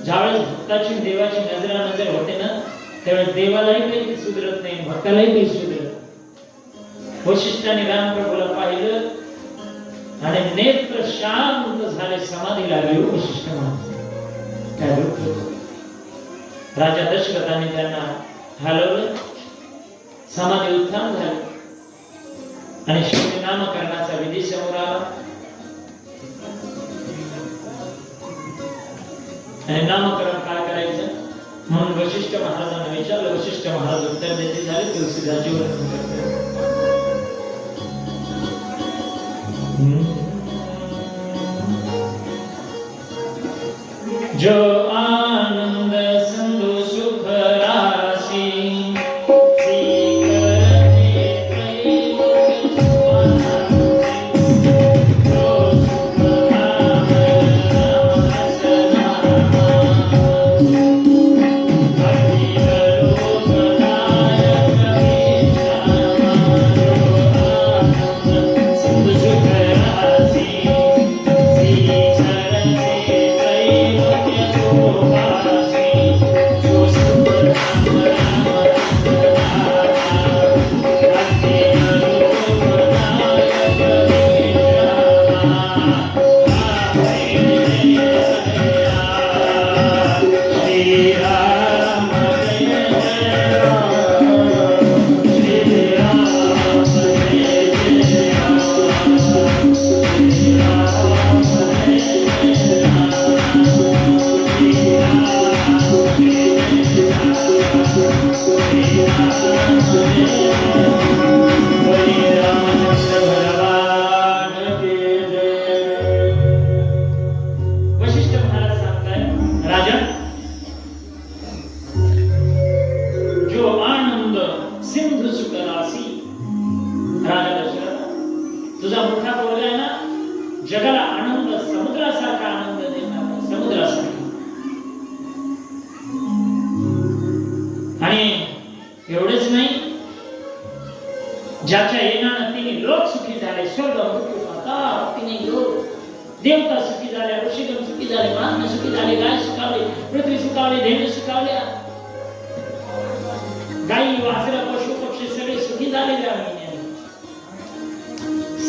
ज्यावेळेस भक्ताची देवाची नजर होते ना, त्यावेळेस देवालाही काही सुधरत नाही, भक्तालाही काही सुधरत. वशिष्ठाने रामप्रभूला पाहिलं आणि नेत्र शांत झाले, समाधी लागली. वशिष्ठ महाराज राजा दशरथाने त्यांना हलवलं, समाधी उत्थान झाले आणि शेवटी नामकरणाचा विधी समोर आला. आणि नामकरण काय करायचं म्हणून वशिष्ठ महाराजांना विचारलं. वशिष्ठ महाराज उत्तर देते झाले, तुलसीदासजी वर्णन करतात. जो आनंद सिंधु सुख राशि तुझा मोठा पोरगा आहे ना, जगाला आनंद समुद्रासारखा आनंद देणार, समुद्रासारखा. आणि एवढेच नाही, ज्याच्या येण्यानं तिने लोक सुखी झाले, स्वर्ग मृत्यू पाताळ तिने लोक, देवता सुखी झाल्या, ऋषीगण सुखी झाले, मानव सुखी झाले, गाय सुखावले, पृथ्वी सुखावली, धेनु सुखावल्या, गायी वासरा पशु पक्षी सगळे सुखी झाले. त्या महिन्याने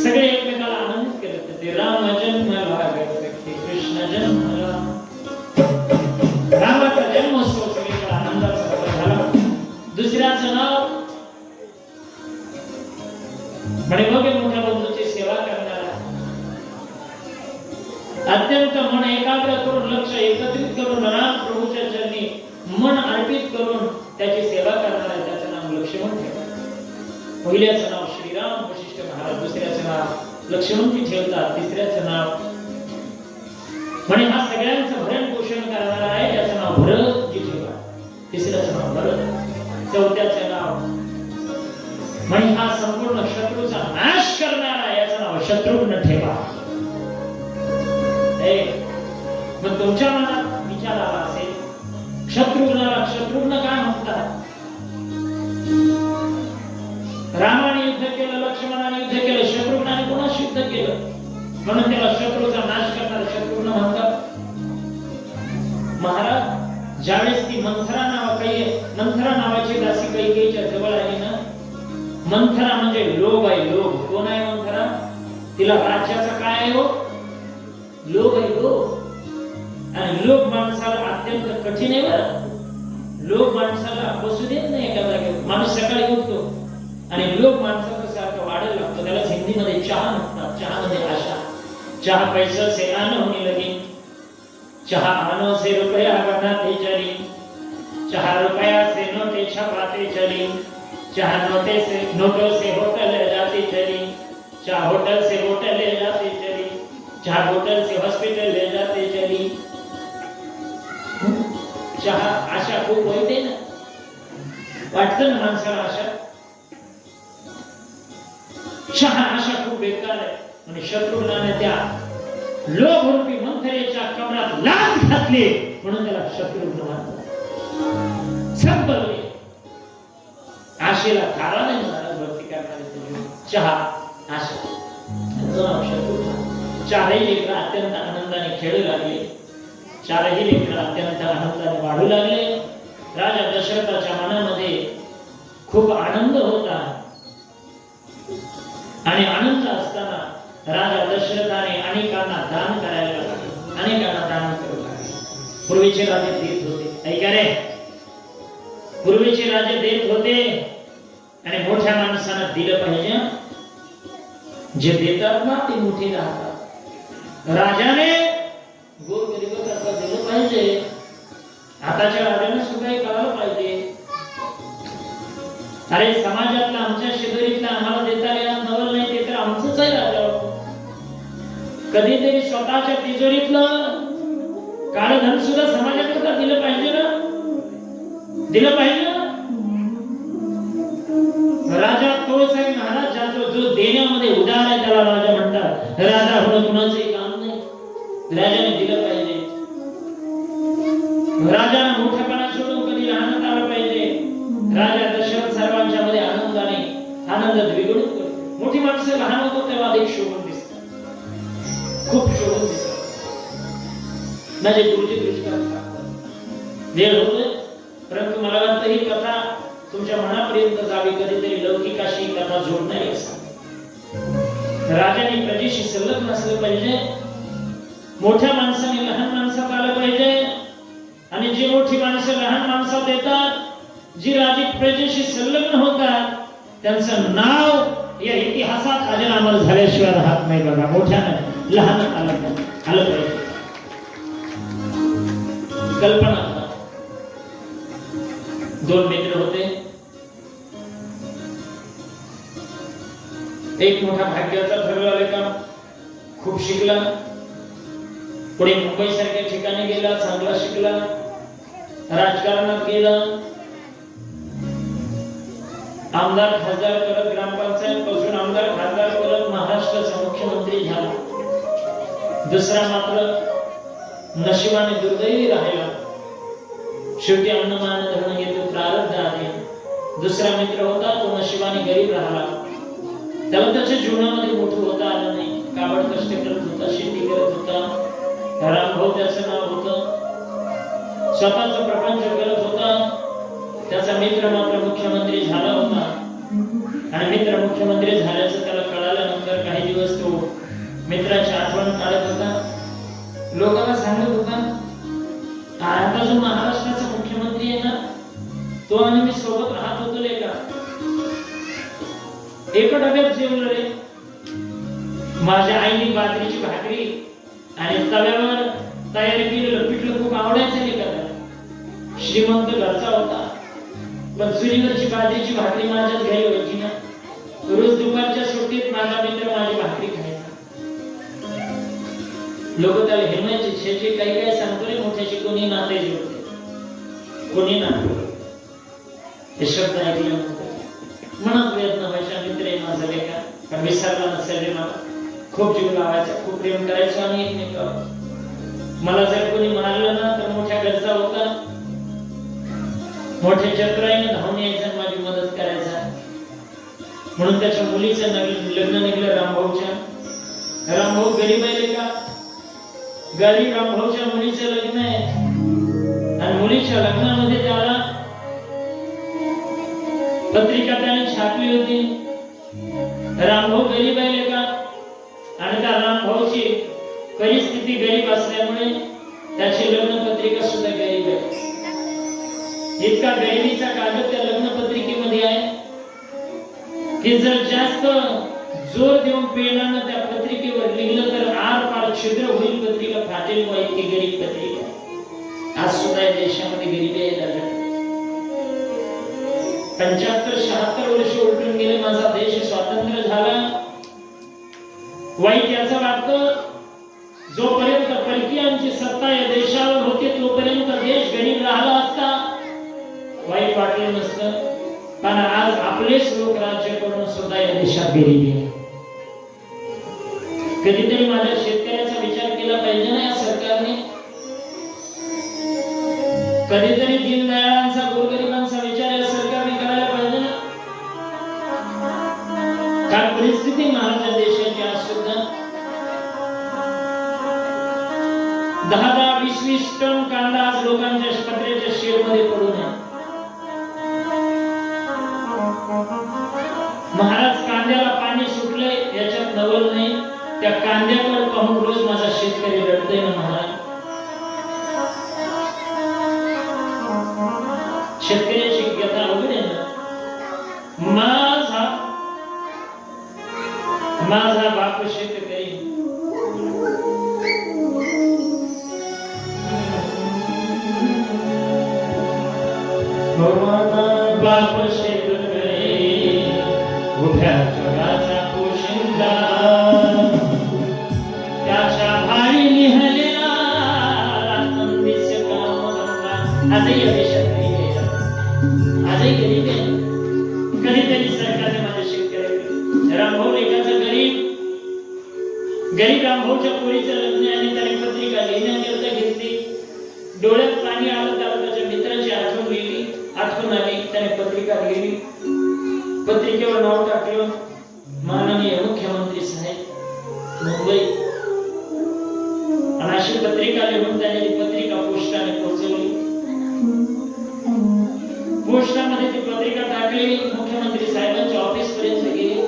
सगळे एकमेकाला आनंदित करत होते. राम जन्मला कृष्ण जन्मला, रामाचा जन्मोत्सव सगळीकडे आनंदाचा झाला. दुसऱ्याचं नाव म्हणे भव्य मोठ्या बंधूची सेवा करणारा, अत्यंत मन एकाग्र करून, लक्ष एकत्रित करून, राम प्रभूच्या चरणी मन अर्पित करून त्याची सेवा करणारा, त्याचं नाव लक्ष्मण ठेवा. पहिल्याचं नाव श्रीराम वशिष्ठ महाराज, दुसऱ्याचं नाव लक्ष्मणजी ठेवतात, तिसऱ्याचं नाव म्हणे हा सगळ्यांचं भरण पोषण करणारा आहे, त्याचं नाव भरतजी ठेवा. तिसऱ्याचं नाव भरत, चौथ्याचं नाव म्हणे हा संपूर्ण शत्रूचा नाश करणारा आहे, याचं नाव शत्रुघ्न ठेवा. मग तुमच्या मनात विचार आला असेल, शत्रुघ्नाला शत्रुघ्न काय म्हणतात? रामाने युद्ध केलं, लक्ष्मणाने युद्ध केलं, शत्रुघ्नाने कोणाशी युद्ध केलं म्हणून त्याला शत्रूचा नाश करणारा शत्रुघ्न म्हणतात. महाराज ज्यावेळेस ती मंथरा नावाची दासी कैकेयीच्या जवळ आली ना, मंथरा म्हणजे लोभ आहे, लोभ. कोण आहे मंथरा? तिला राज्याचा काय आहे हो? लोभ आहे, लोभ. आणि लोभ माणसाला अत्यंत कठीण आहे बरं. लोभ माणसाला बसू देत नाही एका जागेवर. माणूस सकाळी उठतो आणि लोभ माणसाचं सारखं वाढायला लागतो. त्याला हिंदीमध्ये चहा म्हणतात. चहामध्ये आशा. चहा पैसा से आना होने लगी, चहा आनो से रुपया बनाते चली, चहा रुपया से नोटे छपाते चली, चहा नोटों से होटल ले जाती चली, चहा होटल से होटल ले जाती चली, चहा होटल से हॉस्पिटल ले जाते चली. चहा आशा खूप होते ना, वाटतं ना माणसाला आशा. चहा आशा खूप बेकार आहे. आणि शत्रुघ्नाने त्या लोभरूपी मंथरेच्या कमरात लाथ घातली म्हणून त्याला शत्रुघ्न म्हणतात. संपले. आशेला थारा नाही म्हणाला भक्ती करणारे. चहा आशा, चहाही लेकरं अत्यंत आनंदाने खेळू लागले. चारही लेकरं अत्यंत आनंदाने वाढू लागले. राजा दशरथाच्या मनामध्ये खूप आनंद होता आणि आनंद असताना राजा दशरथाने अनेकांना दान करायला लागले, अनेकांना दान करू लागले. पूर्वीचे राजे देत होते, ऐका रे, पूर्वीचे राजे देत होते आणि मोठ्या माणसांना दिलं पाहिजे. जे देतात ना ते मोठे राहतात. राजाने गोरगरिबांना दिलं पाहिजे. आताच्या राजाने सुद्धा हे करायला पाहिजे. अरे समाजातला आमच्या शेजारीतला आम्हाला देता येणार नवल नाही ते तर आमचंच आहे राजा. कधीतरी स्वतःच्या तिजोरीतलं काळधन सुद्धा समाजाकरता दिलं पाहिजे ना, दिलं पाहिजे ना. राजा तोच आहे महाराज जो देण्यामध्ये उदार आहे, त्याला राजा म्हणतात. राजा होणं कुणाचंही काम नाही, राजाने दिलं पाहिजे. राजाने मोठेपणा सोडून कधी लहानत आलं पाहिजे. राजा दशरथ सर्वांच्या मध्ये आनंदाने आनंद द्विगुणित करतो. मोठी माणसं लहान होतो तेव्हा अधिक शोभून दिसतात, खूप शोभून दिसतात. माझे गुरुजी वेळ होते, परंतु मला वाटतं ही कथा तुमच्या मनापर्यंत जावी, कधीतरी लौकिकाशी कथा जोडणारी असावी. राजाने प्रजेशी संलग्न असलं पाहिजे. मोठ्या माणसाने लहान माणसात आलं पाहिजे आणि जी मोठी माणसं लहान माणसात येतात, जी राजी प्रजेशी संलग्न होतात, त्यांचं नाव या इतिहासात अजरामर झाल्याशिवाय राहत नाही. बघा, मोठ्याने लहान आलं पाहिजे. कल्पना करा, दोन मित्र होते. एक मोठा भाग्याचा ठरला लेखा, खूप शिकला, पुढे मुंबई सारख्या ठिकाणी गेला, चांगला शिकला, राजकारणात गेला, आमदार खासदार करत ग्रामपंचायत पासून आमदार खासदार करत महाराष्ट्राचा मुख्यमंत्री झाला. दुसरा मात्र नशिबाने दुर्दैवी राहिला. शेवटी अन्नमान धरण घेतो, प्रारब्ध आहे. दुसरा मित्र होता, तो नशिबाने गरीब राहिला. त्याला त्याच्या जीवनामध्ये मोठं होता आलं नाही. काबड कष्ट करत होता, शेती करत होता. रामभाऊ त्याचं नाव होतं. स्वतःचा प्रपंच करत होता. त्याचा मित्र मात्र मुख्यमंत्री झाला होता आणि मित्र मुख्यमंत्री झाल्याचं त्याला कळाल्यानंतर काही दिवस तो मित्राची आठवण काढत होता. लोकांना सांगत होता, आता जो महाराष्ट्राचा मुख्यमंत्री आहे ना, तो आणि मी सोबत राहत होतो लेका, एका डब्यात जेवलो रे. माझ्या आईने बाजरीची भाकरी आणि तव्यावर तयार केलेलं पिठलं खूप आवडायचं लेका. श्रीमंत घरचा होता, पण चुलीवरची बाजरीची भाकरी माझ्याच घरी व्हायची ना. रोज दुपारच्या सुट्टीत माझा मित्र माझी भाकरी खायचा. लोक त्याला हेमायचे, शेती काही काय सांगतो रे मोठ्याची, कोणी नाते जोडते, कोणी नाते. हे शब्द ऐकल्यानंतर मनात प्रयत्न व्हायचा, मित्र आहे माझा लेखा, पण विसरला नसेल रे मला. खूप जीव लावायचा, खूप प्रेम करायचो आणि एकमेकावर. मला जर कोणी मारलं ना तर मोठ्या गरजा होता, मोठ्या चक्राईने धावून यायचं, माझी मदत करायचा. म्हणून त्याच्या मुलीचं लग्न निघलं रामभाऊच्या. रामभाऊ गरीब आहे का, गरीब रामभाऊच्या मुलीचं लग्न आहे आणि मुलीच्या लग्नामध्ये त्याला पत्रिका त्याने छापली होती. रामभाऊ गरीब आहे का, आणि त्या रामभाऊची परिस्थिती गरीब असल्यामुळे त्याची लग्न पत्रिका सुद्धा गरीब आहे. इतका गरिबीचा कागद त्या लग्न पत्रिकेमध्ये आहे की जर जास्त जोर देऊन पेनानं त्या पत्रिकेवर लिहिलं तर आर पार छिद्र होईल, पत्रिका फाटेल. इतकी गरीब पत्रिका. आज सुद्धा या देशामध्ये गरिबी आहे. 75-76 वर्ष उलटून गेले, माझा देश स्वातंत्र्य झाला. वाईट याचं वाटतं, जोपर्यंत परकीयांची सत्ता या देशावर होती तोपर्यंत देश गरीब राहिला असता, वाईट वाटलं नसतं. पण आज आपलेच लोक राज्य करून सुद्धा या देशात गरिबी आहे. कधीतरी माझ्या शेतकऱ्याचा विचार केला पाहिजे ना या सरकारने. कधीतरी दीनदयाळांचा, गोरगरिबांचा विचार या सरकारने करायला पाहिजे ना. काय परिस्थिती महाराष्ट्र देशाची आज सुद्धा. 10-10, 20-20 25 टन कांदा आज लोकांच्या पत्र्याच्या शेड मध्ये पडून आहे. महाराज कांद्याला पाणी सुटलंय याच्यात नवल नाही. त्या कांद्याकडे पाहून रोज माझा शेतकरी रडतोय ना महाराज. शेतकऱ्याची व्यथा अवघड आहे ना. माझा बाप शेतकरी, बाप शेतकरी उभ्या जगाचा पोशिंदा, त्याच्या भारी लिहिलेला नंदीच काम करता. आजही या देशात गरीब आहे, आजही गरीब आहे. कधीतरी सरकारने माझ्या शेतकऱ्याकडे रामभाऊ एकाचा गरीब रामभाऊच्या पोरीचं लग्न आणि त्याने पत्रिका लिहिण्याकरता घेतली. डोळ्यात पाणी आलं, त्याला त्याच्या मित्राची आठवण आली. त्याने पत्रिका लिहिली. पत्रिकेवर नाव टाकलं माननीय मुख्यमंत्री साहेब मुंबई. आणि अशी पत्रिका लिहून त्याने ती पत्रिका पोस्टाने पोहोचवली. पोस्टामध्ये ती पत्रिका टाकली. मुख्यमंत्री साहेबांच्या ऑफिस पर्यंत गेली.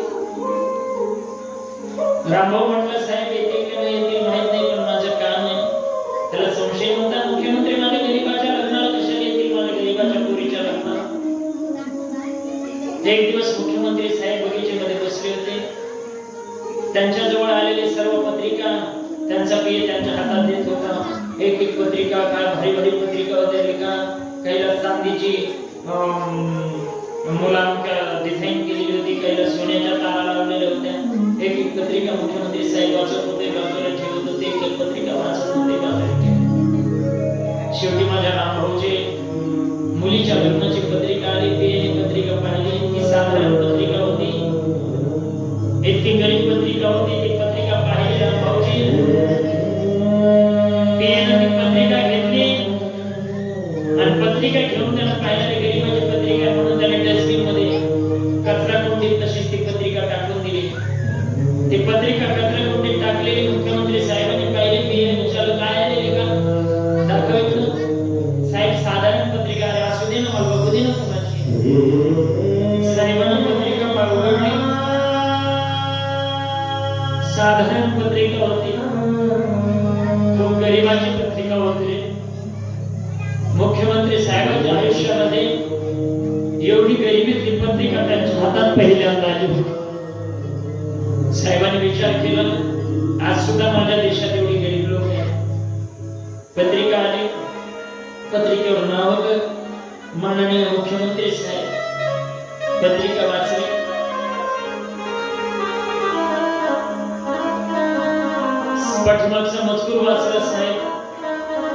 रामभाऊ म्हटलं साहेब येते की नाही येते माहित नाही, पण माझं काम आहे. त्याला संशय होता, मुख्यमंत्री माझ्या गरीबाच्या लग्नाला कशाला येतील, माझ्या गरीबाच्या पोरीच्या लग्नाला. एक दिवस मुख्यमंत्री साहेब बगीचेमध्ये बसले होते. त्यांच्या जवळ आलेले सर्व पत्रिका त्यांचा पीए त्यांच्या हातात देत होता. एक एक पत्रिका काय भारी भारी पत्रिका होत्या. काहीला चांदीची मुलांक डिझाईन केलेली होती, काहीला सोन्याच्या तारा लावलेल्या होत्या. एक एक पत्रिका मुख्यमंत्री साहेब वाचत होते, बाजूला ठेवत होते. एक एक पत्रिका वाचत होते, बाजूला ठेवत. शेवटी माझ्या रामभाऊचे मुलीच्या लग्नाची पत्रिका आली. पीएने पत्रिका पाहिली. ती साधारण पत्रिका होती, इतकी गरीब पत्रिका होती. ती पत्रिका पाहिली रामभाऊची. पीएने ती पत्रिका घेतली आणि पत्रिका घेऊन त्याला पाहिलेली गरीबाची पत्रिका म्हणून त्याने डस्टबिन मध्ये कचरा कुंडीत तशीच ती पत्रिका टाकून दिली. ती पत्रिका कचरा कुंडीत टाकलेली. मुख्यमंत्री साहेबांनी पाहिली. पीएने विचारलं काय आहे का, दाखवायचं. साहेब साधारण पत्रिका आहे, असू दे ना, मला बघू दे ना कोणाची. साहेबांनी पत्रिका उघडली. साधारण पत्रिका होती, खूप गरीबाची पत्रिका होती. मुख्यमंत्री साहेबांच्या आयुष्यामध्ये एवढी गरिबीतली पत्रिका त्यांच्या हातात पहिल्यांदा आली होती. साहेबांनी विचार केला, आज सुद्धा माझ्या देशात एवढी गरीब लोक आहेत. पत्रिका आली. पत्रिकेवर नाव होतं माननीय मुख्यमंत्री साहेब. पत्रिका वाचली. पाठीमागचा मजकूर वाचला. साहेब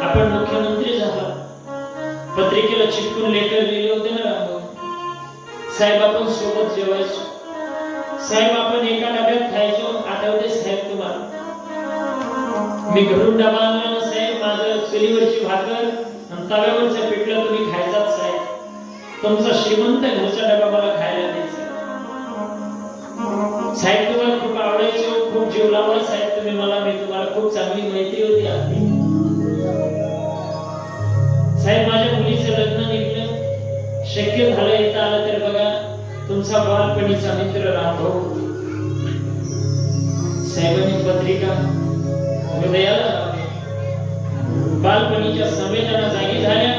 आपण मुख्यमंत्री झाला. पत्रिकेला चिटकून लेटर लिहिले होते ना रामभाऊ. साहेब आपण सोबत जेवायचो. साहेब आपण एका डब्यात खायचो. आठवते साहेब तुम्हाला? मी घरून डबा आणला ना साहेब. माझं चुलीवरची भाकर आणि तव्यावरचं पिठलं तुम्ही खायचात साहेब. तुमचा श्रीमंत घरचा डबा मला खायला द्यायचा. साहेब तुम्हाला खूप आवडायचो, खूप जीव लावला साहेब तुम्ही मला. मी तुम्हाला खूप चांगली माहिती होती आपली. साहेब माझ्या मुलीचं लग्न निघलं, शक्य झालं येता आलं तर बघा तुमचा बालपणीचा मित्र रामभाऊ. साहेबांनी पत्रिका हृदयाला लावली. बालपणीच्या संवेदना जागी झाल्या.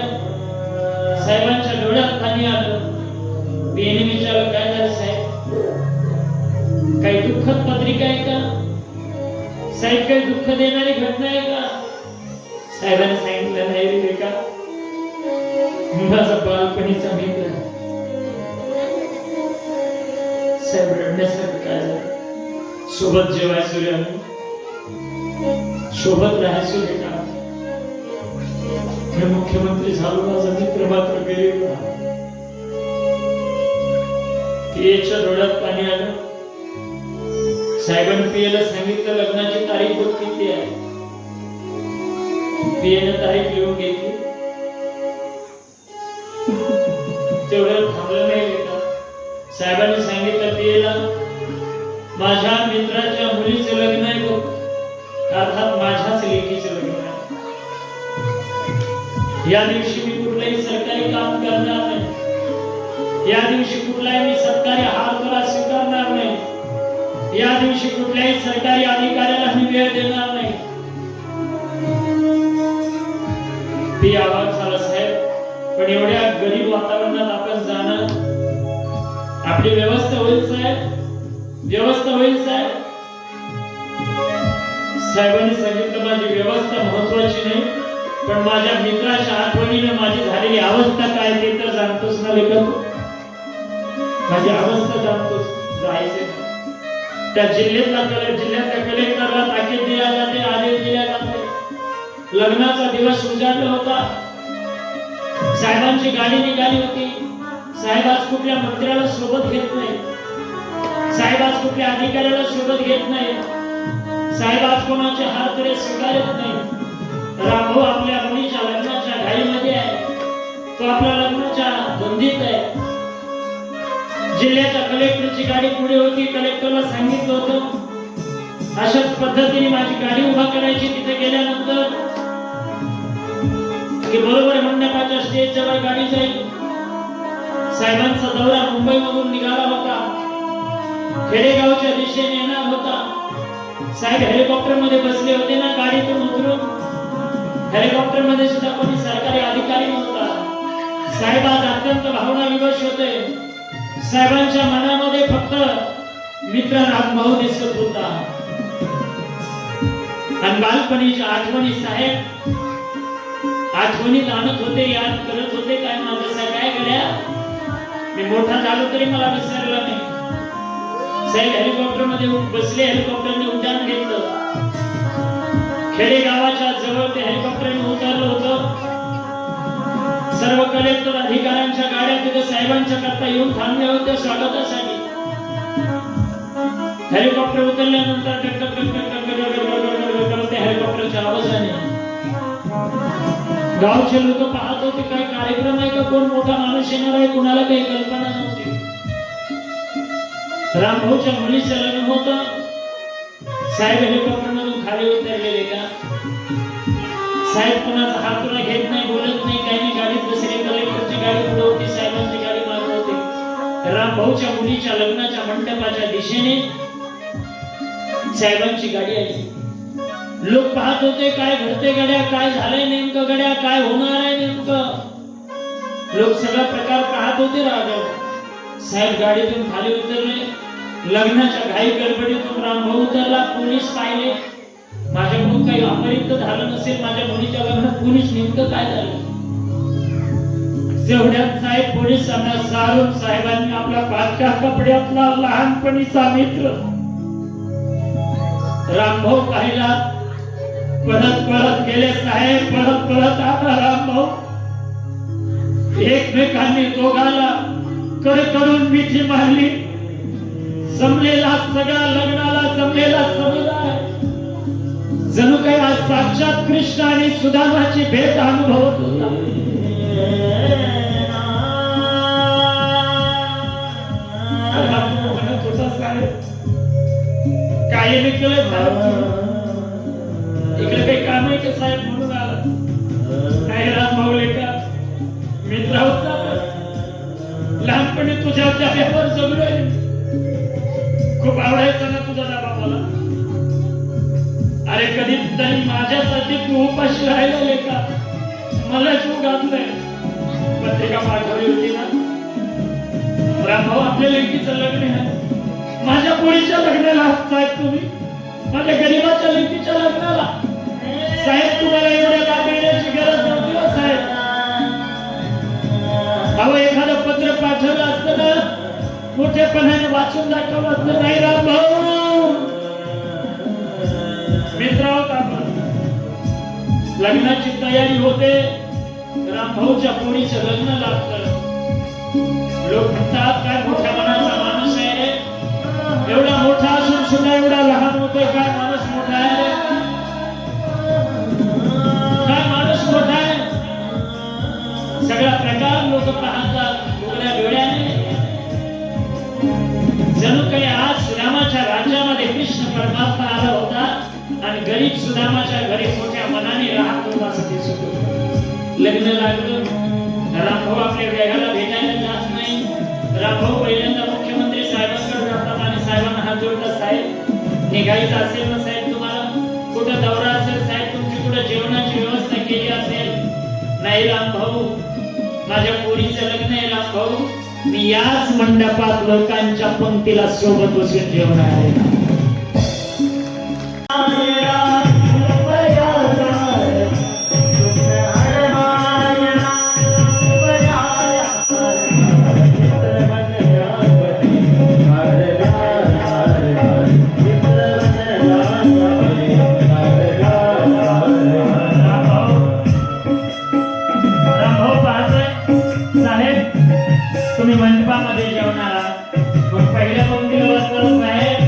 साहेबांच्या डोळ्यात पाणी आलं. पीएने विचारलं काय झालं साहेब, काही दुःखद पत्रिका आहे का साहेब, काही दुःख देणारी घटना आहे का? साहेबांनी सांगितलं नाही रे का, माझा बालपणीचा मित्र. साहेब रडण्यासारखं काय झालं? सोबत जेवायचो रे आम्ही, सोबत राहायचो रे का. मी मुख्यमंत्री झालो, माझा मित्र मात्र गरीब राहा. पीएच्या डोळ्यात पाणी आलं. साहेबांनी पीएला सांगितलं लग्नाची तारीख किती आहे. पीएने तारीख लिहून घेतली. तेवढं थांबलं नाही का. साहेबांनी सांगितलं पीएला माझ्या मित्राच्या मुलीचं लग्न आहे बघ, अर्थात माझ्याच लेकीचं लग्न आहे. या दिवशी मी कुठलंही सरकारी काम करणार नाही, या दिवशी कुठलाही मी सरकारी हातभार स्वीकारणार नाही, या दिवशी कुठल्याही सरकारी अधिकाऱ्याला मी वेळ देणार नाही. ती आवाज झाला साहेब, पण एवढ्या गरीब वातावरणात आपण जाणं, आपली व्यवस्था होईल साहेब, व्यवस्था होईल साहेब. साहेबांनी सांगितलं माझी व्यवस्था महत्वाची नाही, पण माझ्या मित्राच्या आठवणीने माझी झालेली अवस्था काय ते तर जाणतोस ना लेखक, माझी अवस्था जाणतोस. जायचे त्या जिल्ह्यातल्या कलेक्टरला ताकीद दिल्या जाते, आदेश दिल्या जाते. लग्नाचा दिवस उजाडला होता, साहेबांची गाडी निघाली होती. साहेब आज कुठल्या मंत्र्याला सोबत घेत नाही, साहेब आज कुठल्या अधिकाऱ्याला सोबत घेत नाही, साहेब आज कोणाचे हात तरी स्वीकारत नाही. रामभाऊ आपल्या मुलीच्या लग्नाच्या घाईमध्ये आहे, तो आपल्या लग्नाच्या बंदीत आहे. जिल्ह्याच्या कलेक्टरची गाडी पुढे होती, कलेक्टरला सांगितलं होतं अशाच पद्धतीने माझी गाडी उभा करायची. तिथे गेल्यानंतर की बरोबर मंडपाच्या स्टेज जवळ गाडी जाईल. साहेबांचा दौरा मुंबई मधून निघाला होता, खेडेगावच्या दिशेने येणार होता. साहेब हेलिकॉप्टर मध्ये बसले होते ना, गाडीतून उतरून हेलिकॉप्टर मध्ये सुद्धा कोणी सरकारी अधिकारी नव्हता. साहेब आज अत्यंत भावनाविवश होते. साहेबांच्या मनामध्ये फक्त मित्र रामभाऊ दिसत होता आणि बालपणीच्या आठवणी साहेब आठवणीत आणत होते, याद करत होते. काय माझं साहेब काय गड्या, मी मोठा झालो तरी मला विसरला नाही. साहेब हेलिकॉप्टर मध्ये बसले, हेलिकॉप्टरने उड्डाण घेतलं. खेडेगावाच्या जवळ ते हेलिकॉप्टरने उतरलं होतं. सर्व कलेक्टर अधिकाऱ्यांच्या गाड्या तिथे साहेबांच्या करता येऊन थांबल्या होत्या स्वागतासाठी. हेलिकॉप्टर उतरल्यानंतर हेलिकॉप्टरच्या आवाजाने गावचे लोक पाहत होते, काय कार्यक्रम आहे का, कोण मोठा माणूस येणार आहे, कुणाला काही कल्पना नव्हती. रामभाऊच्या मुलीचं लग्न होतं. साहेब हेलिकॉप्टर मधून खाली उतरलेले का, साहेब कोणाचा हात तुला घेत नाही, बोलत नाही, काही नाही. गाडीत बसले, कलेक्टरची गाडी पुढे होती, साहेबांची गाडी मागे होती. रामभाऊच्या मुलीच्या लग्नाच्या मंडपाच्या दिशेने साहेबांची गाडी आली. लोक पाहत होते, काय घडते गड्या, काय झालंय नेमकं गड्या, काय होणार आहे नेमकं. लोक सगळा प्रकार पाहत होते. राघव साहेब गाडीतून खाली उतरले. लग्नाच्या घाई गडबडीतून रामभाऊ उतरला. पोलीस पाहिले. माझ्याकडून काही अपरित झालं नसेल, माझ्या मुलीच्या लग्नात पोलीस नेमकं काय झालं. तेवढ्यात साहेब पोलिसांना सारून साहेबांनी आपल्या पाचच्या कपड्यातला लहानपणीचा मित्र रामभाऊ पाहिला. पळत पळत गेले साहेब, पळत पळत आला रामभाऊ. एकमेकांनी दोघाला कडकडून मिठी मारली. जमलेला सगळा लग्नाला जमलेला समुदाय जणू काही आज साक्षात कृष्ण आणि सुदामाची भेट अनुभवत होता. म्हणत होता साहेब काय नाही केलं इकडे काही काम आहे का साहेब म्हणून आला. काय रामभाऊ लेका मित्र होता, लहानपणी तुझ्या डब्यावर जमलोय. खूप आवडायचा ना तुझा डबा मला. अरे कधी तरी माझ्यासाठी तू उपाशी राहिला लेका, मला जीव घातलाय. पत्रिका पाठवली होती ना, रामभाऊ आपल्या लेकीचं लग्न आहे. माझ्या पोळीच्या लग्नाला साहेब तुम्ही, माझ्या गरीबाच्या लेकीच्या लग्नाला. साहेब तुम्हाला एवढ्या लाभ मिळण्याची गरज नव्हती हो साहेब. अहो एखादं पत्र पाठवलं असतं ना, मोठेपणाने वाचून दाखवलं असतं. नाही रामभाऊ मित्र आहोत आपण. लग्नाची तयारी होते. रामभाऊच्या पोळीचं लग्न लागतं. लोक म्हणतात काय मोठ्या मनाचा माणूस आहे रे, एवढा मोठा असून सुद्धा एवढा लहान होतोय. काय माणूस मोठा आहे रे, काय माणूस मोठा आहे. सगळा प्रकार लोक पाहतात उघड्या डोळ्याने. जणू काही आज सुदामाच्या राज्यामध्ये कृष्ण परमात्मा आला होता आणि गरीब सुदामाच्या घरी मोठ्या मनाने राहत होता असं दिसत होतं. लग्न लागलं, रामभाऊ आपल्या वेगाला भेटायला जात नाही. रामभाऊ पहिल्यांदा मुख्यमंत्री साहेबांकडे जातात आणि साहेबांना हात जोडतात, साहेब निघायचं असेल ना साहेब, तुम्हाला कुठं दौरा असेल साहेब, तुमची कुठं जेवणाची व्यवस्था केली असेल. नाही रामभाऊ, माझ्या पोरीचं लग्न आहे रामभाऊ, मी याच मंडपात लोकांच्या पंक्तीला सोबत बसून जेवणार आहे. तुम्ही मंडपामध्ये जेवणार आहात, मग पहिल्या पंक्तीला बसलो साहेब.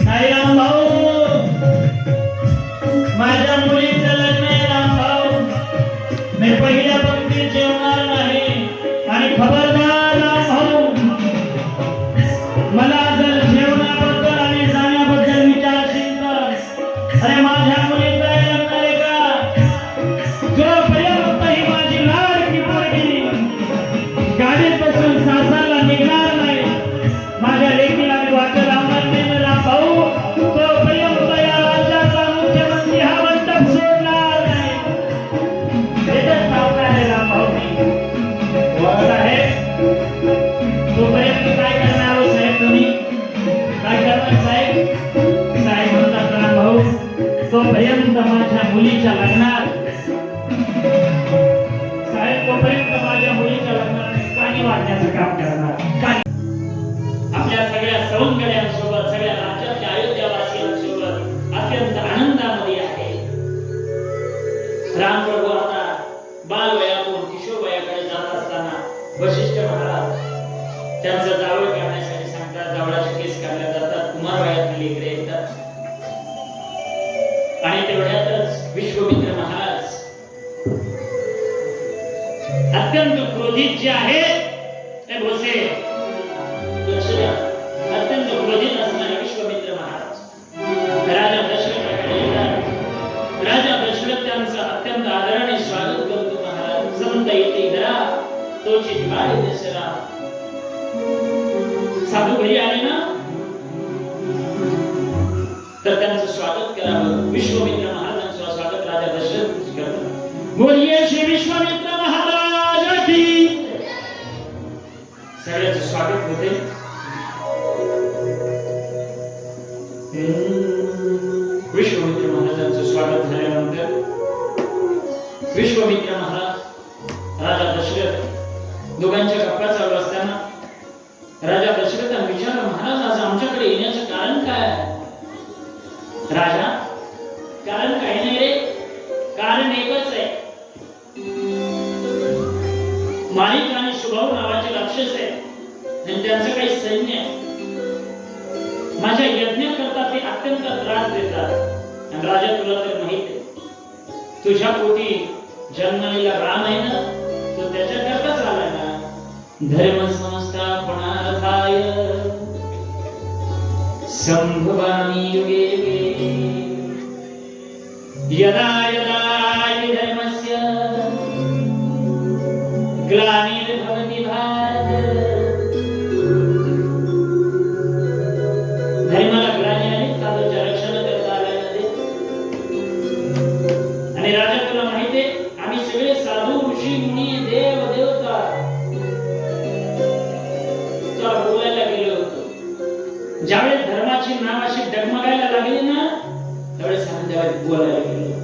नाही रामभाऊ, माझ्या मुलीचं लग्न आहे रामभाऊ, मी पहिल्या पंक्तीत जेवणार नाही. आणि खबरदार रामभाऊ, मला जर जेवणाबद्दल आणि जाण्याबद्दल विचारशील तर, अरे माझ्या मुलीचं लग्न आहे का, जोपर्यंत ही माझी लाडकी पोरगी गाडीत बसून सासरला निघणार नाही, माझ्या लेकीला मी वाट लावणार नाही रामभाऊ, तोपर्यंत या राज्याचा मुख्यमंत्री हा मंडप सोडणार नाही. त्याच्यात नाव काय आहे रामभाऊ मी साहेब, तोपर्यंत काय करणार हो साहेब, तुम्ही काय करणार साहेब. साहेब म्हणतात रामभाऊ, तोपर्यंत माझ्या मुलीच्या लग्नात, साहेब तोपर्यंत माझ्या मुलीच्या लग्नात पाणी वाढण्याचं काम करणार. आपल्या सगळ्या सौंदर्यांसोबत, सगळ्या राज्याच्या अयोध्यावासियांसोबत अत्यंत आनंदामध्ये आहे. रामप्रभू आता बालवयातून किशोरवयाकडे जात असताना वशिष्ठ महाराज त्यांचं जावळ करण्यासाठी सांगतात. जावळाचे केस काढले जातात, कुमार वयातली लेकरे येतात. आणि तेवढ्यातच विश्वामित्र महाराज अत्यंत क्रोधित जे आहेत ते भोसे, अत्यंत क्रोधित असणारे विश्वामित्र महाराज राजा दशरथाकडे येतात. राजा दशरथ त्यांचं अत्यंत आदराने स्वागत करतो. महाराज समंत येते घरा तोची दिवाळी दसरा, साधू घरी आले ना तर त्यांचं स्वागत करावं. विश्वामित्र महाराजांचं स्वागत राजा दशरथ करतात. बोलिये श्री विश्वामित्र महाराज की. सगळ्याचं स्वागत होते. विश्वामित्र महाराजांचं स्वागत झाल्यानंतर विश्वामित्र महाराज राजा दशरथ दोघांच्या गप्पा चालू असताना राजा दशरथाने विचारलं, महाराज आज आमच्याकडे येण्याचं कारण काय आहे. राजा, कारण काही नाही रे, कारण एकच आहे. माणिक आणि सुभाव नावाचे राक्षस आहे आणि त्यांचं काही सैन्य आहे. माझ्या यज्ञाकरता ते अत्यंत त्रास देतात. आणि राजा तुला तर माहित आहे, तुझ्या पोटी जन्मलेला राम आहे ना, तो त्याच्याकरताच आलाय ना. धर्म संस्थापनार्थाय संभवामि युगे युगे यदा यदा हि धर्मस्य ग्लानिर्भवति भारत. धर्माला ग्लानी आली, साधूच्या रक्षण करता आले नाही. आणि राजा तुला माहिती आहे, आम्ही सगळे साधू ऋषी मुनी देव देवता तुला बोलायला गेलो होतो. ज्यावेळेस धर्माची नाव अशी डगमगायला लागली ना, त्यावेळेस आम्ही त्यावेळेस बोलायला गेलो.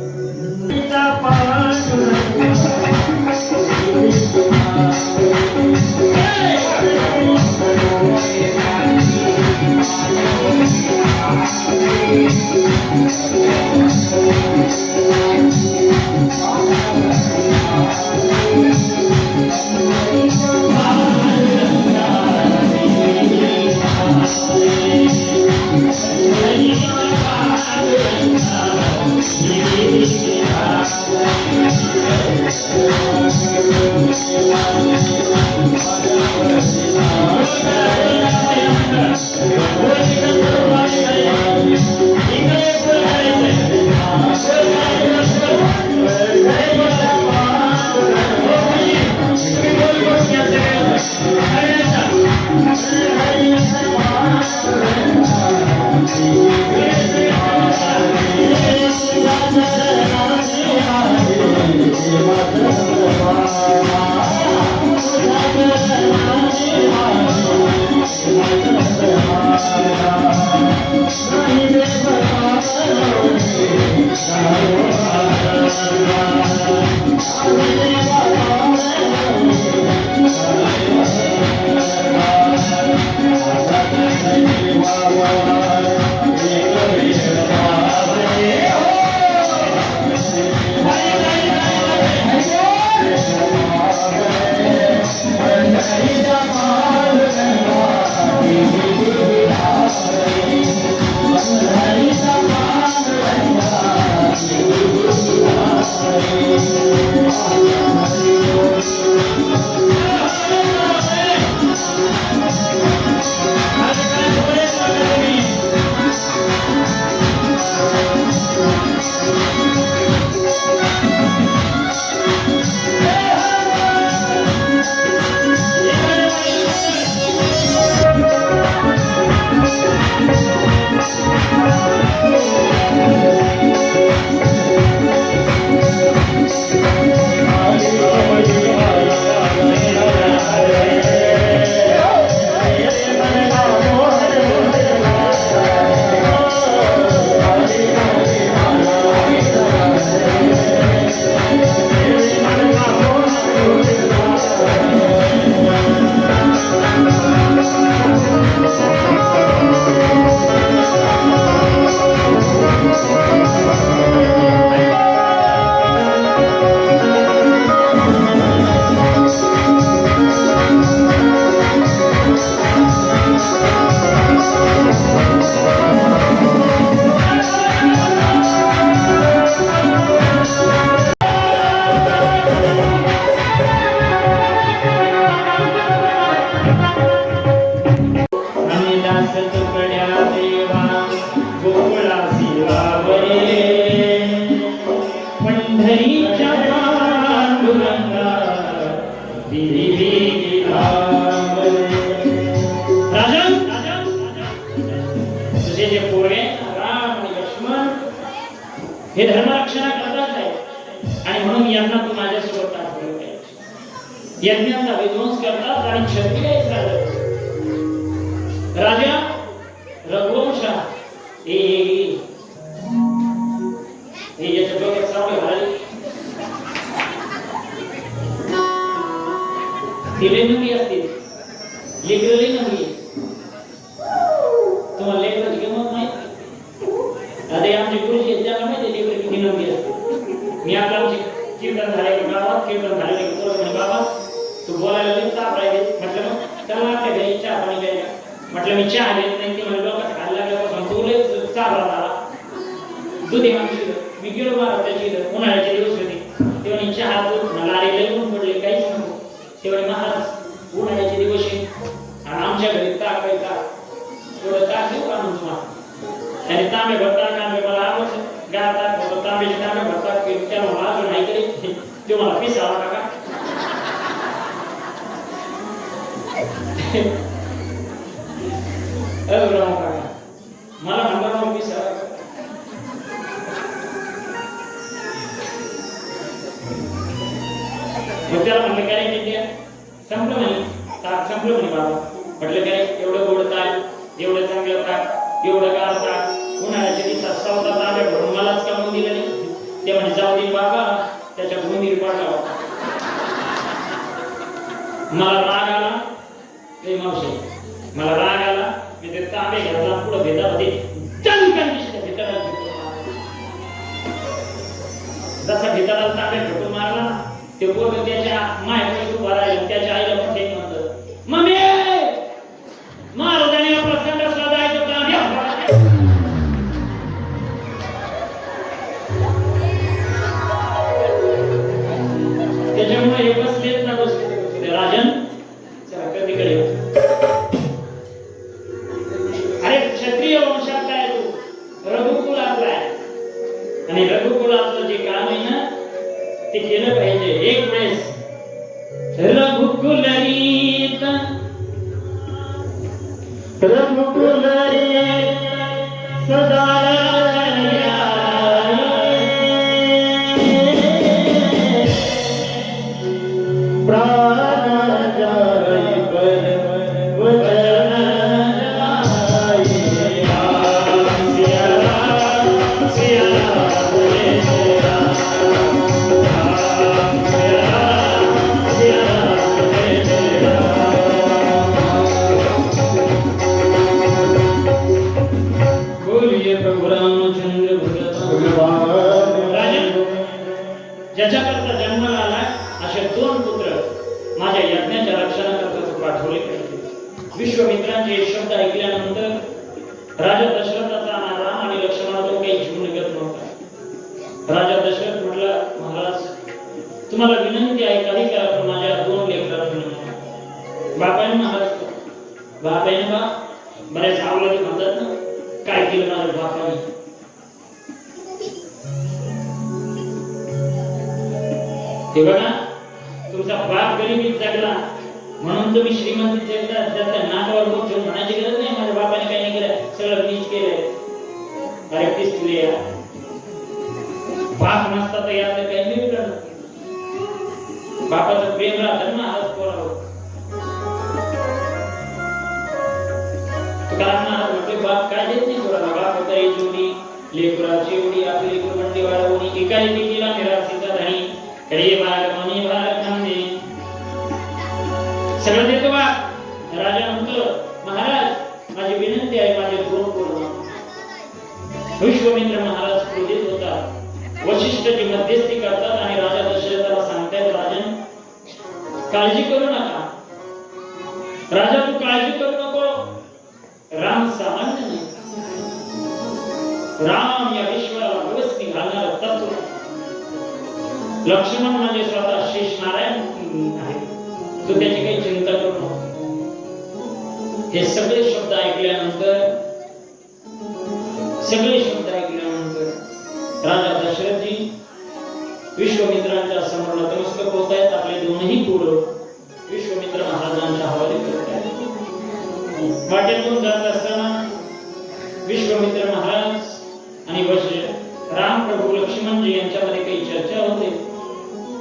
हे धर्मरक्षणा करतात आहे आणि म्हणून यांना तू माझ्यासोबत पाठवलं पाहिजे. यज्ञाचा विध्वंस करतात आणि क्षत्रिय राजा रघुवंश हे याच्या डोक्यात सावळे घालले. तिले नवी असतील लेकरले नवी तुम्हाला लेकराची किंमत नाही. अरे आमचे गुरुजी त्यांना माहिती लेकर किती नवी असते. मी आपला कीर्तन झाले की गावात कीर्तन झाले की पोरं बाबा तू बोलायला लई ताप राहिले. म्हटलं मग त्याला आपल्या घरी चहा पाणी द्यायला. म्हटलं मी चहा घेत नाही. ते म्हणजे लोकांचं खायला लागल्यापासून तू लई चाबरा झाला. दूध आमची मी गेलो बाबा त्याची उन्हाळ्याचे दिवस होते तेव्हा चहा दूध मला आले लई ऊन पडले काहीच नको. तेव्हा महाराज उन्हाळ्याचे दिवस आणि आमच्या घरी ताक आहे ताक थोडं ताक देऊ का म्हणून तुम्हाला. त्याने तांबे भरतात तांबे मला आवडतं गातात फक्त तांब्याचे तांबे भरतात की त्याला मला अजून नाही तरी ते मला पिसावा टाका. मला म्हणतात मग पिसावा त्याला म्हणलं काय इंडिया संपलं म्हणे ताक संपलं म्हणे बाबा. म्हटलं काय एवढं गोड ताक एवढं चांगलं ताक एवढं गार ताक उन्हाळ्याच्या दिवसात सौदा तांब्या भरून मलाच कामून दिलं नाही. ते म्हणे जाऊ दे बाबा त्याच्या भूमीर पाठवा. मला राग आला ते मावशी मला राग आला मी ते तांबे घेतला पुढे भेटा होते जसा भेटाला तांबे भेटून मारला ते पोरग त्याच्या मायेकडे उभा राहिला. त्याच्या आईला पण ते म्हणतं मम्मी महाराजांनी आपला संडासला जायचं तांबे त्याच्यामुळे हे बसलेच ना बसले राजन चला कधीकडे अरे क्षत्रिय वंशात काय तू रघुकुलातला आहे आणि रघुकुलातलं जे काम आहे ना ते केलं पाहिजे. एक वेळेस रघुकुल रीत रघुकुल सदा ज्याच्याकरता जन्माला आला असे दोन पुत्र माझ्या यज्ञाच्या रक्षणाकरता पाठवले पाहिजे। विश्वामित्रांचे शब्द ऐकल्यानंतर राजा दशरथाचा राम आणि लक्ष्मणाचा काही जीव निघत नव्हता। राजा दशरथ म्हटला, महाराज तुम्हाला विनंती आहे, काही करा, पण माझ्या दोन लेकरांना बापाने महाराज बापाने बा बऱ्याच आवडले म्हणतात ना, काय केलं माझ्या बापाने? ते बघा, तुमचा बाप गरिबीत जगला म्हणून तुम्ही श्रीमंतीत जगता, त्याच्या नाकावर बोट ठेवून म्हणायची गरज नाही माझ्या बापाने काही नाही केलं, सगळं मीच केलंय। अरे तीच तुले या बाप नसता तर यातलं काही नाही मिळणार। बापाचं प्रेम राहतं ना आज पोरावर। तुकाराम महाराज म्हटले, बाप काय देत नाही पोराला, बाप होता एवढी लेकराची एवढी आपली कुरबंडी वाढवणी, एका एकीला निराशीचा धणी रे बाळ मनी बाळ खंदे सगळं देतो बाप। राजा म्हणतो, महाराज माझी विनंती आहे, माझे दोन पूर्ण। विश्वामित्र महाराज क्रोधित होता, वशिष्ठची मध्यस्थी करतात आणि राजा दशरथाला सांगतात, राजन काळजी करू नका, राजा तू काळजी करू नको, राम सामान्य नाही, राम या विश्वाला व्यवस्थित घालणारा तत्व। लक्ष्मण म्हणजे स्वतः शेष नारायण आहे, तू त्याची काही चिंता करू नको। हे सगळे शब्द ऐकल्यानंतर राजा दशरथजी विश्वामित्रांच्या समोर नतमस्तक होत आहेत, आपले दोनही पुत्र विश्वामित्र महाराजांच्या हवाले करत आहेत। वाटेतून जात असताना विश्वामित्र महाराज आणि राम प्रभू लक्ष्मणजी यांच्यामध्ये काही चर्चा होते।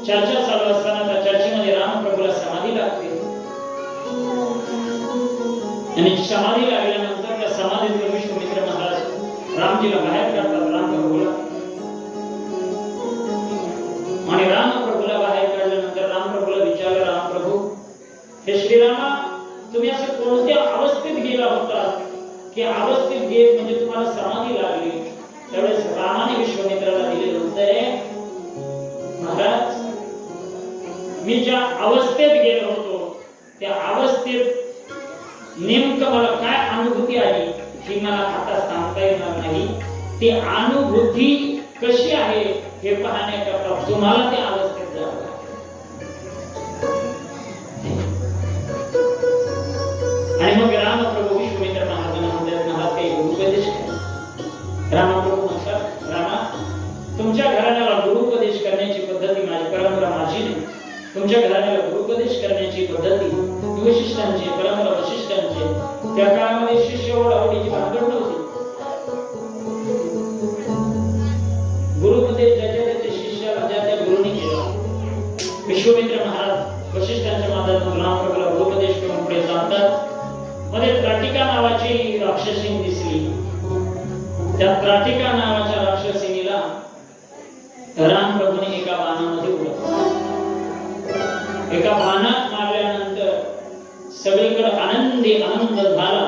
चर्चा चालू असताना त्या चर्चेमध्ये राम प्रभूला समाधी लागते आणि समाधी लागल्यानंतर त्या समाधीतून विश्वामित्र महाराज रामजीला बाहेर काढतात, राम प्रभूला। आणि राम प्रभूला बाहेर काढल्यानंतर राम प्रभूला विचारलं, राम प्रभू हे श्रीरामा तुम्ही असं कोणत्या अवस्थेत गेला होता की अवस्थेत गेले म्हणजे तुम्हाला समाधी लागली? त्यावेळेस रामाने विश्वामित्राला दिलेलं उत्तर आहे, महाराज मी ज्या अवस्थेत गेलो होतो त्या अवस्थेत नेमकं मला काय अनुभूती आली ही मला आता सांगता येणार नाही। ती अनुभूती कशी आहे हे पाहण्याकरता तुम्हाला त्या अवस्थेत जावं लागेल। आणि मग रामप्रभू विश्वामित्र महाराजांना म्हणतात, महाराज काही गुरुपदेश करा। रामप्रभू म्हणतात, रामा तुमच्या घराण्याला गुरुपदेश करण्याची पद्धती माझी परंपरा माझी नाही, तुमच्या घराण्याला गुरुपदेश करण्याची पद्धती वशिष्ठांची परंपरा वशिष्ठांची। त्या काळामध्ये शिष्य ओढाओढीची भानगड नव्हती, गुरुपदेश ज्याच्या त्याच्या शिष्याला ज्या त्या गुरुनी केला। विश्वामित्र महाराज वशिष्ठांच्या माध्यमातून रामप्रभूला गुरुपदेश करून पुढे जातात। मध्ये त्राटिका नावाची राक्षसीन दिसली, त्या त्राटिका नावाच्या राक्षसीनीला रामप्रभूने एका बाणामध्ये उडवलं। एका बाणात मारल्यानंतर सगळीकडे आनंदी आनंद झाला।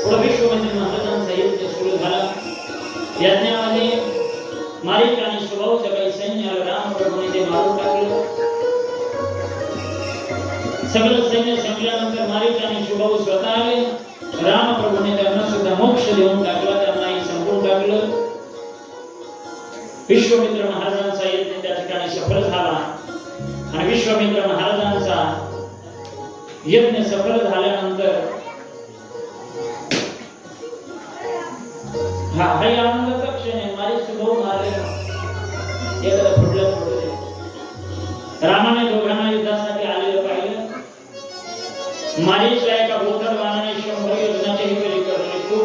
पुढे विश्वामित्र महाराजांचा यज्ञ सुरू झाला। यज्ञामध्ये मारीच आणि सुबाहूचं काही सैन्य रामप्रभूने ते मारून टाकलं। सगळं सैन्य संपल्यानंतर मारीच आणि सुबाहू स्वतः आले। रामप्रभूने त्यांना सुद्धा मोक्ष देऊन टाकला, त्यांनाही संपून टाकलं। विश्वामित्र महाराजांचा यज्ञ त्या ठिकाणी सफल झाला आणि विश्वामित्र महाराजांचा यज्ञ सफल झाल्यानंतर हा आनंदाचा क्षण आहे। मारी सुभाऊ मारले, एखादा फुटला फुटले। रामाने दोघांना युद्धासाठी आलेलं पाहिलं मारीचला एका बोथडवानाने 100 योजनाचे केली करणे खूप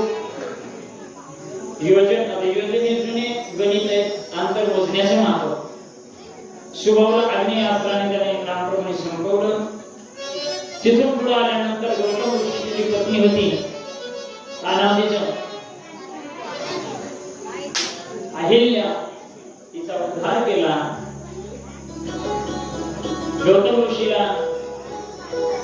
योजनेने गणित आहे अंतर मोजण्याचे माप शुभवलं अग्नी अस्त्राने त्याने रामप्रभूने संपवलं. तिथून पुढे आल्यानंतर गौतम ऋषीची जी पत्नी होती अनादीच्या अहिल्या तिचा उद्धार केला. गौतम ऋषीला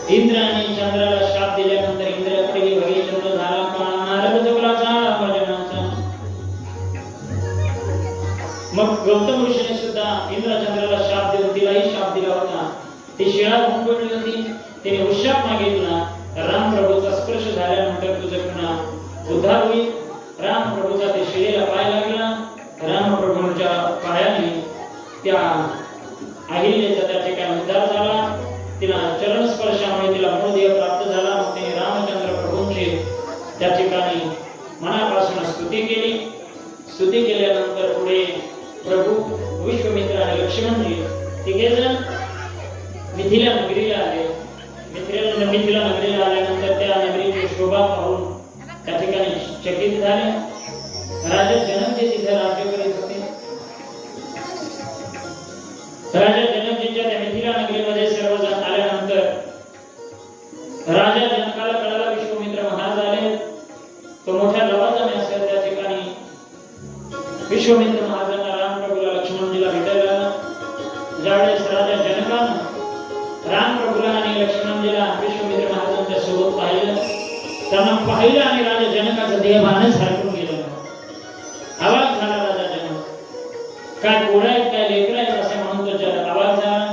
इंद्र आणि चंद्राला शाप दिल्यानंतर इंद्राकडे भगीचंद्र झाला का नारद जगलाचा भजनाचा. मग गौतम ऋषीने सुद्धा इंद्र चंद्राला शाप देऊन तिलाही शाप दिला होता. ती शिळा भोंगळली होती. तिने उशाप मागितला. राम प्रभूचा स्पर्श झाल्यानंतर तुझं पुन्हा उद्धार होईल. राम प्रभूचा ते शिळेला पाय लागला. राम प्रभूंच्या पायाने त्या अहिल्याचा त्या ठिकाणी उद्धार झाला. तिला चरण स्पर्शामुळे तिला मूळ देह प्राप्त झाला. मग तिने रामचंद्र प्रभूंची त्या ठिकाणी मनापासून स्तुती केली. स्तुती केल्यानंतर पुढे प्रभू विश्वामित्र आणि लक्ष्मणजी तिघेजण मिथिला नगरीला आले. मिथिला नगरीला आल्यानंतर त्या नगरीची शोभा पाहून त्या ठिकाणी चकित झाले. राजा जनकजी तिथे राज्य करीत होते. राजा जनकजींच्या त्या मिथिला नगरीमध्ये सर्वजण आल्यानंतर राजा जनकाला कळाला विश्वामित्र महाराज आले. तो मोठ्या लवाजाने असेल त्या ठिकाणी विश्वामित्र महाराजांना राम प्रभूला लक्ष्मणजीला भेटायला आला. ज्यावेळेस राजा जनकानं राम प्रभूला आणि लक्ष्मणजीला विश्वामित्र महाराजांच्या सोबत पाहिलं त्यांना पाहिलं आणि राजा जनकाचा देहभानच हरपून गेला. आवाज झाला राजा जनक. काय पोरं आहेत काय लेकरं आहेत असे म्हणून तो आवाज झाला.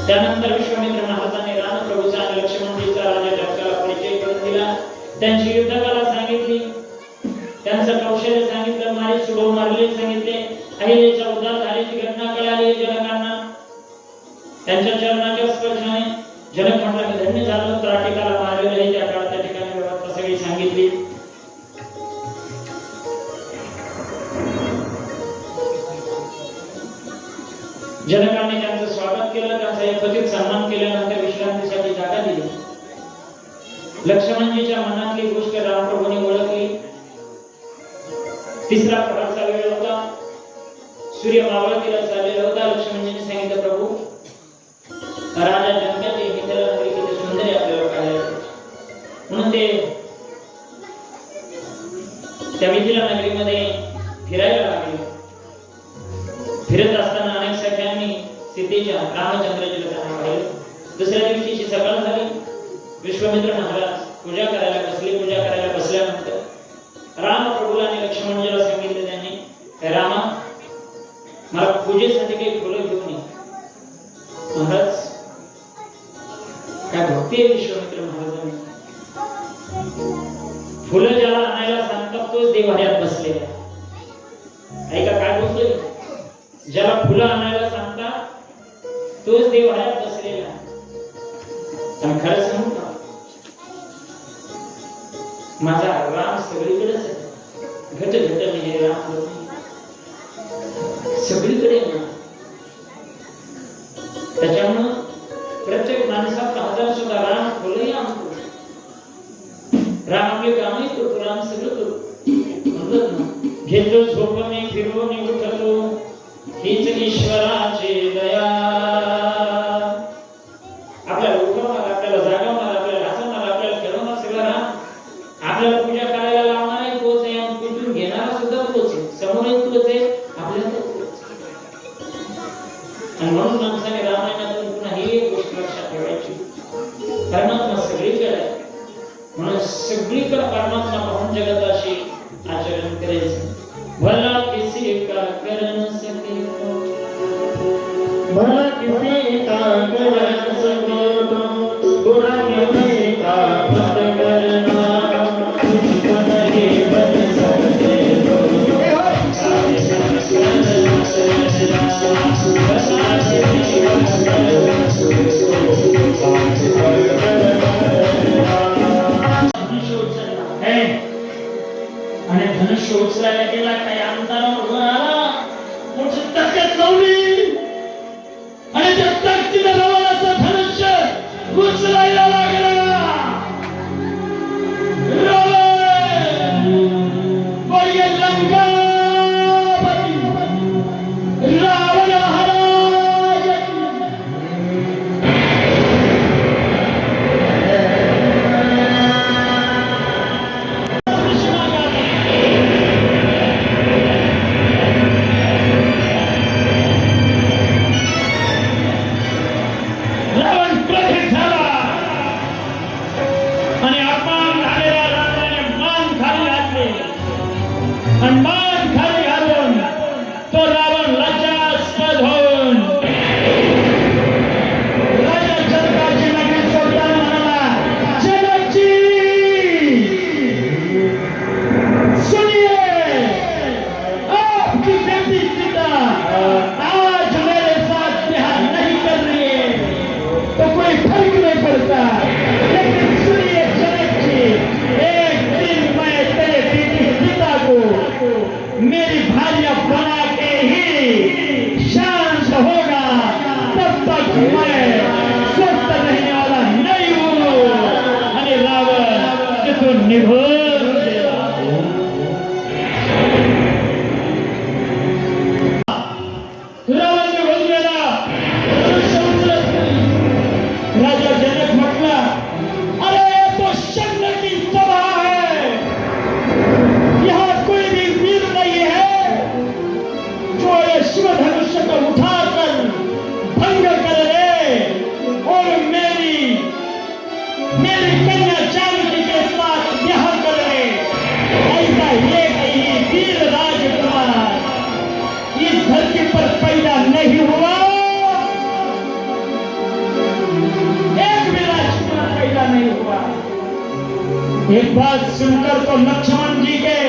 त्यानंतर विश्वामित्र महाराजांनी राम प्रभूचा आणि लक्ष्मणजीचा राजा जनकाला परिचय करून दिला. त्यांची युद्धकला सांगितली. त्यांचं कौशल्य सांगितलं. मारी सुभव मारले सांगितले. अहिल्याचा उद्धार झाल्याची घटना कळाली जनकांना. त्यांच्या चरणाच्या स्पर्शाने जनक म्हटला की धन्य झालं. त्राटिकाला मारलेलं आहे त्या काळात त्या ठिकाणी व्यवस्था सगळी सांगितली. जनकांनी त्यांचं स्वागत केलं. त्यांचा यथोचित सन्मान केल्यानंतर विश्रांतीसाठी जागा दिली. लक्ष्मणजीच्या मनातली गोष्ट रामप्रभूंनी ओळखली. तिसरा प्रकारचा वेळ होता. सूर्य मावळतीला चाललेला होता. लक्ष्मणजींनी सांगितलं प्रभू राजा जनकाची मिथिला नगरी किती सुंदर आहे आपल्याला पाहायला. म्हणून ते त्या मिथिला नगरीमध्ये फिरायला लागले. फिरत असताना अनेक सख्यांनी सीतेच्या रामचंद्राजीला त्यांना पाहिलं. दुसऱ्या दिवशीची सकाळ झाली. विश्वामित्र महाराज पूजा करायला बसले. पूजा करायला बसल्यानंतर राम प्रभूला आणि लक्ष्मणजीला सांगितले त्यांनी रामा मला पूजेसाठी काही फुलं घेऊन ये. महाराज काय भक्ती आहे विश्वामित्र महाराजांनी. फुलं ज्याला आणायला सांगतात तोच देवाऱ्यात बसलेला. ऐका काय बोलतोय. ज्याला फुलं आणायला सांगतात तोच देवाऱ्यात बसलेला. आणि खरं सांगू का माझा राम सगळीकडेच आहे. घट म्हणजे राम सगळीकडे ना. त्याच्यामुळं प्रत्येक माणसात पाहता सुद्धा राम फुलंही आणतो. राम आपले कामही करतो. राम सगळं करतो. म्हणतात ना घेतो झोपणे फिरवणे उठतो हीच ईश्वराची दया. आपल्याला उठवणार, आपल्याला जागवणार, आपल्याला हसवणार, आपल्याला खेळवणार सगळं राम. आपल्याला पूजा करायला लावणार तोच आहे आणि पूजून घेणारा सुद्धा तोच आहे. समोर तोच आहे, आपल्याला तोच. आणि म्हणून माणसाने रामायणातून पुन्हा ही एक गोष्ट लक्षात ठेवायची. परमात्मा सगळीकडे आहे. म्हणून सगळीकडे परमात्मा पाहून जगताशी आचरण करायचं. भला किसी का कर न सके, भला किसी का कर न सके तो बुरा किसी का मत करना. तुझको नहीं बन सकते तो भला किसी का कर न सके आणि धनुष्य उचलायला गेला. काही अंतरावर वर आला. मोठी ताकद लावली आणि त्या ताकदीने लावला धनुष्य मैं स्वस्थ रहने वाला नहीं हूँ। अरे रावण तिथून निघून गेला। रावण निघून गेला। राजा जनक म्हटला, अरे तो शंकर की सभा है, यहाँ कोई भी वीर नहीं है जो ये शिव धनुष्य को उठाकर भंग कर दे और मेरी कन्या जानकी के साथ ब्याह कर दे। ऐसा एक ही वीर राजकुमार इस धरती पर पैदा नहीं हुआ, एक भी राजकुमार पैदा नहीं हुआ। एक बात सुनकर तो लक्ष्मण जी के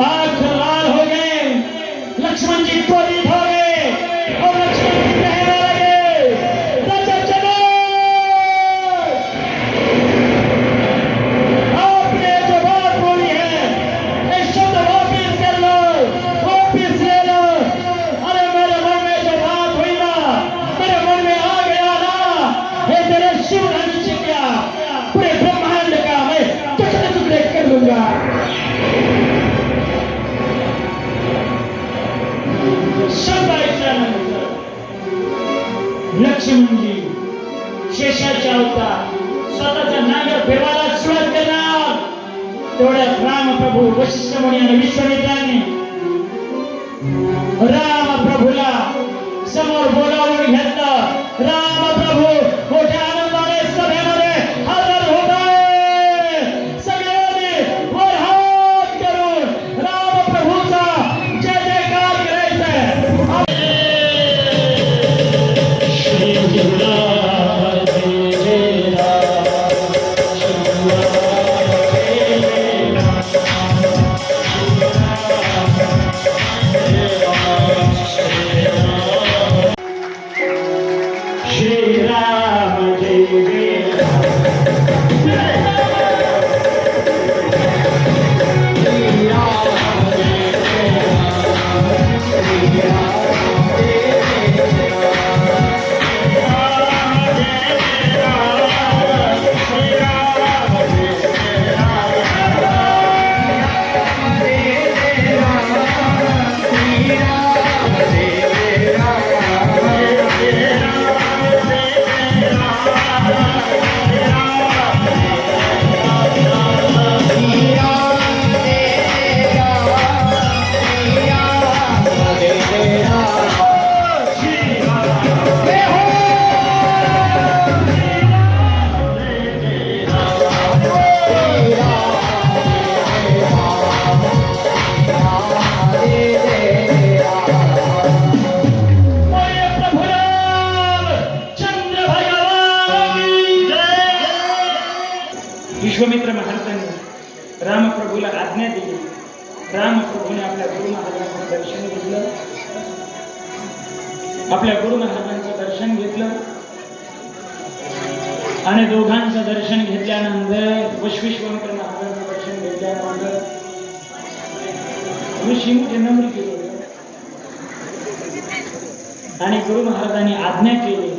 आंख लाल हो गए, लक्ष्मण जी क्रोधित हो गए और लक्ष्मण जी कहने लगे, राजा जनक, आपने जो बात बोली है ये शब्द वापिस कर लो, वापिस ले लो। अरे मेरे मन में जो बात हुई ना, मेरे मन में आ गया ना, ये तेरे शिव धनुष्य क्या पूरे ब्रह्मांड का मैं टुकड़े टुकड़े कर लूंगा। लक्ष्मण जी शेषाचे अवतार स्वतःचा नांगर फिरवायला सुरुवात करणार, तेवढ्यात रामप्रभू वशिष्ठ मुनी आणि विश्वामित्रांनी रामप्रभूला समोर बोलावून घेतलं. रामप्रभू मोठ्या आनंदाने सभेमध्ये हजर होत आहे. सगळ्यांनी वर हात करून रामप्रभूचा जय जयकार करायचा. श्री गुरुराज जय राम, श्री राम जय जय विश्वामित्र महाराजांनी रामप्रभूला आज्ञा दिली. रामप्रभूने आपल्या गुरु महाराजांचं दर्शन घेतलं. आपल्या गुरु महाराजांचं दर्शन घेतलं आणि दोघांचं दर्शन घेतल्यानंतर विश्वामित्र महाराजांचं दर्शन घेतल्यानंतर ऋषी मुनी नम्र केले आणि गुरु महाराजांनी आज्ञा केली.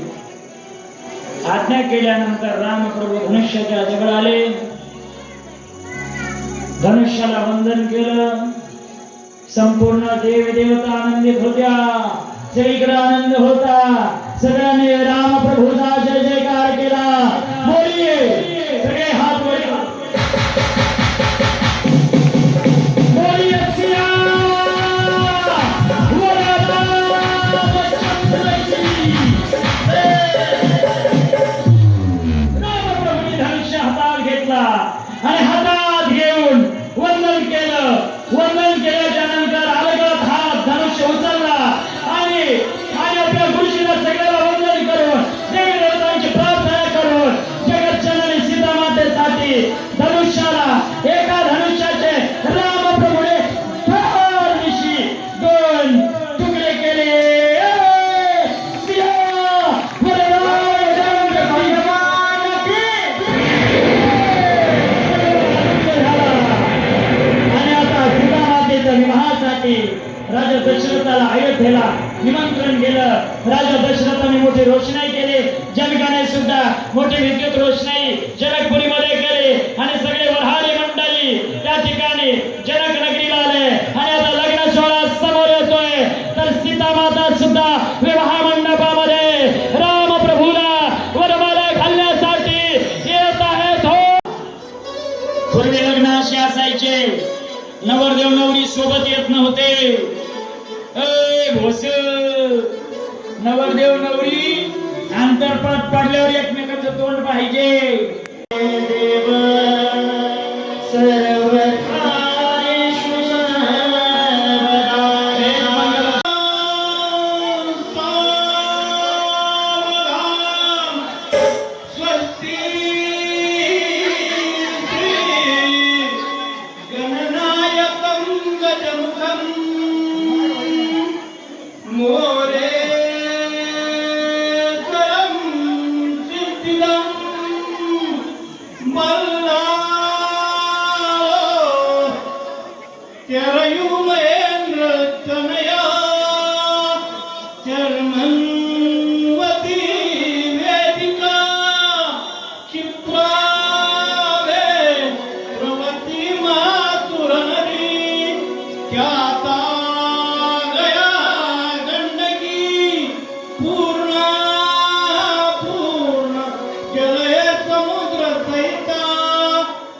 आज्ञा केल्यानंतर रामप्रभू धनुष्याच्या जवळ आले, धनुष्याला वंदन केलं. संपूर्ण देव देवता आनंदित होत्या, सगळीकडे आनंद होता. सगळ्यांनी रामप्रभूचा जय जयकार केला. बोलिये सगळे हात वर, बोलिये रामप्रभूने धनुष्य हातात घेतला आणि हातात घेऊन वंदन केलं. वंदन केल्याच्या नंतर अलगद हात धनुष्य उचलला आणि आपल्या गुरुजीला सगळ्याला वंदन करून देवी देवतांची प्रार्थना करून जगत राजा दशरथाला अयोध्येला निमंत्रण केलं. राजा दशरथाने मोठी रोषणाई केली. जनकाने सुद्धा मोठी विद्युत रोषणाई जनकपुरीमध्ये केली आणि सगळे वऱ्हाडी मंडळी त्या ठिकाणी जनक नगरीला आले. आणि आता लग्न सोहळा समोर येतोय तर सीता माता सुद्धा विवाह मंडपामध्ये राम प्रभूला वरमाला घालण्यासाठी येत आहेत. हो, पूर्वी लग्न असे असायचे, नवरदेव नवरी सोबत येत नव्हते. भोस नवरदेव नवरी अंतरपात पडल्यावर एकमेकांचं तोंड पाहिजे. देव सर्वकार्येषु सर्वदा स्वस्ति गणनायकं गजमुखं मोरेश्वरं सिद्धिदं मल्लारो चरयुमेन्द्र तनया चर्मन्वती वेदिका क्षिप्रावे प्रवती मातुरनदी ख्याता गया गंडकी पूर्णा पूर्ण जलय समुद्र सहिता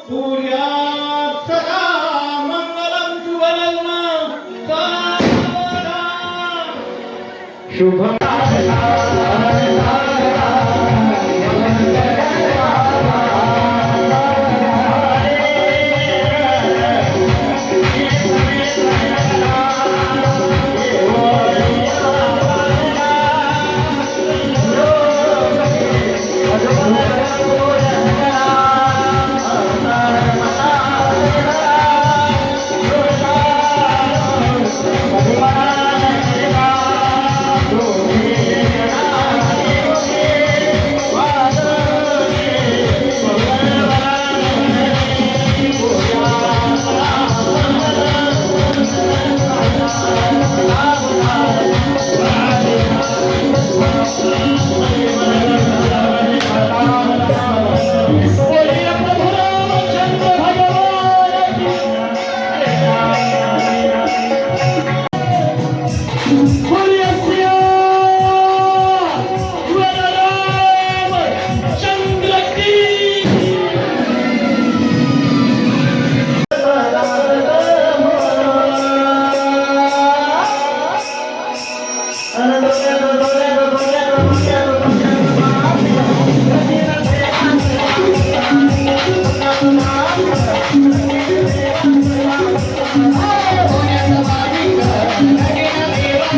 पूर्यात सदा मंगलम शुभलग्न सारा शुभ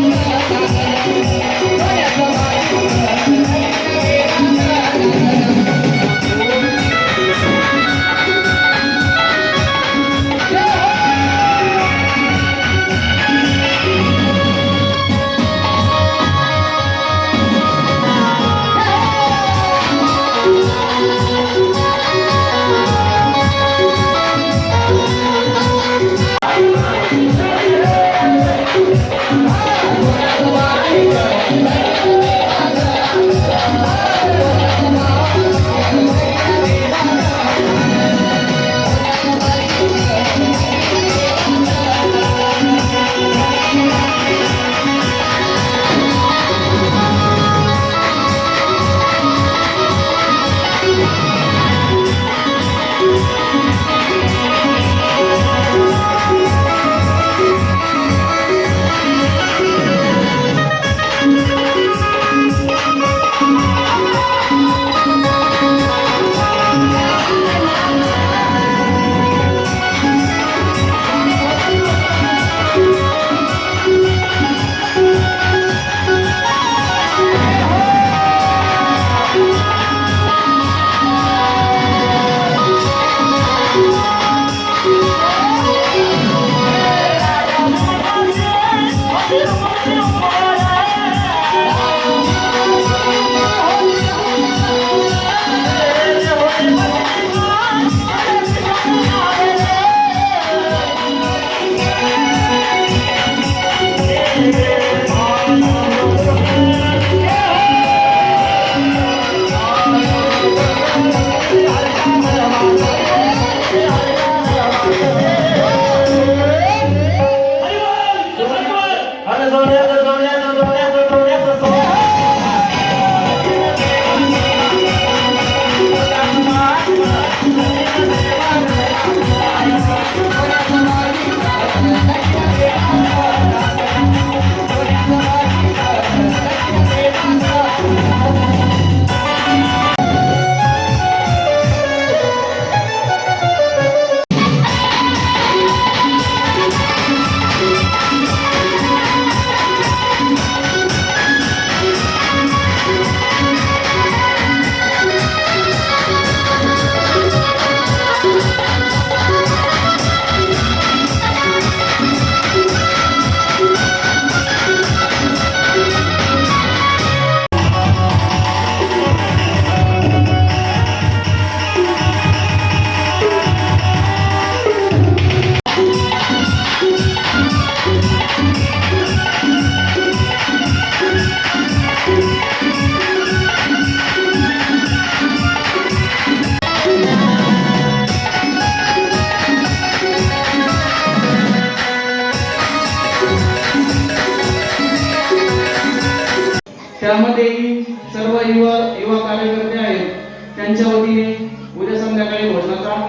Oh, अरे सोन्याचं सोन्याचं सोन्याचं सोन्याचं सोन्याचं त्यामध्येही सर्व युवा कार्यकर्ते आहेत. त्यांच्या वतीने उद्या संध्याकाळी भोजनाचा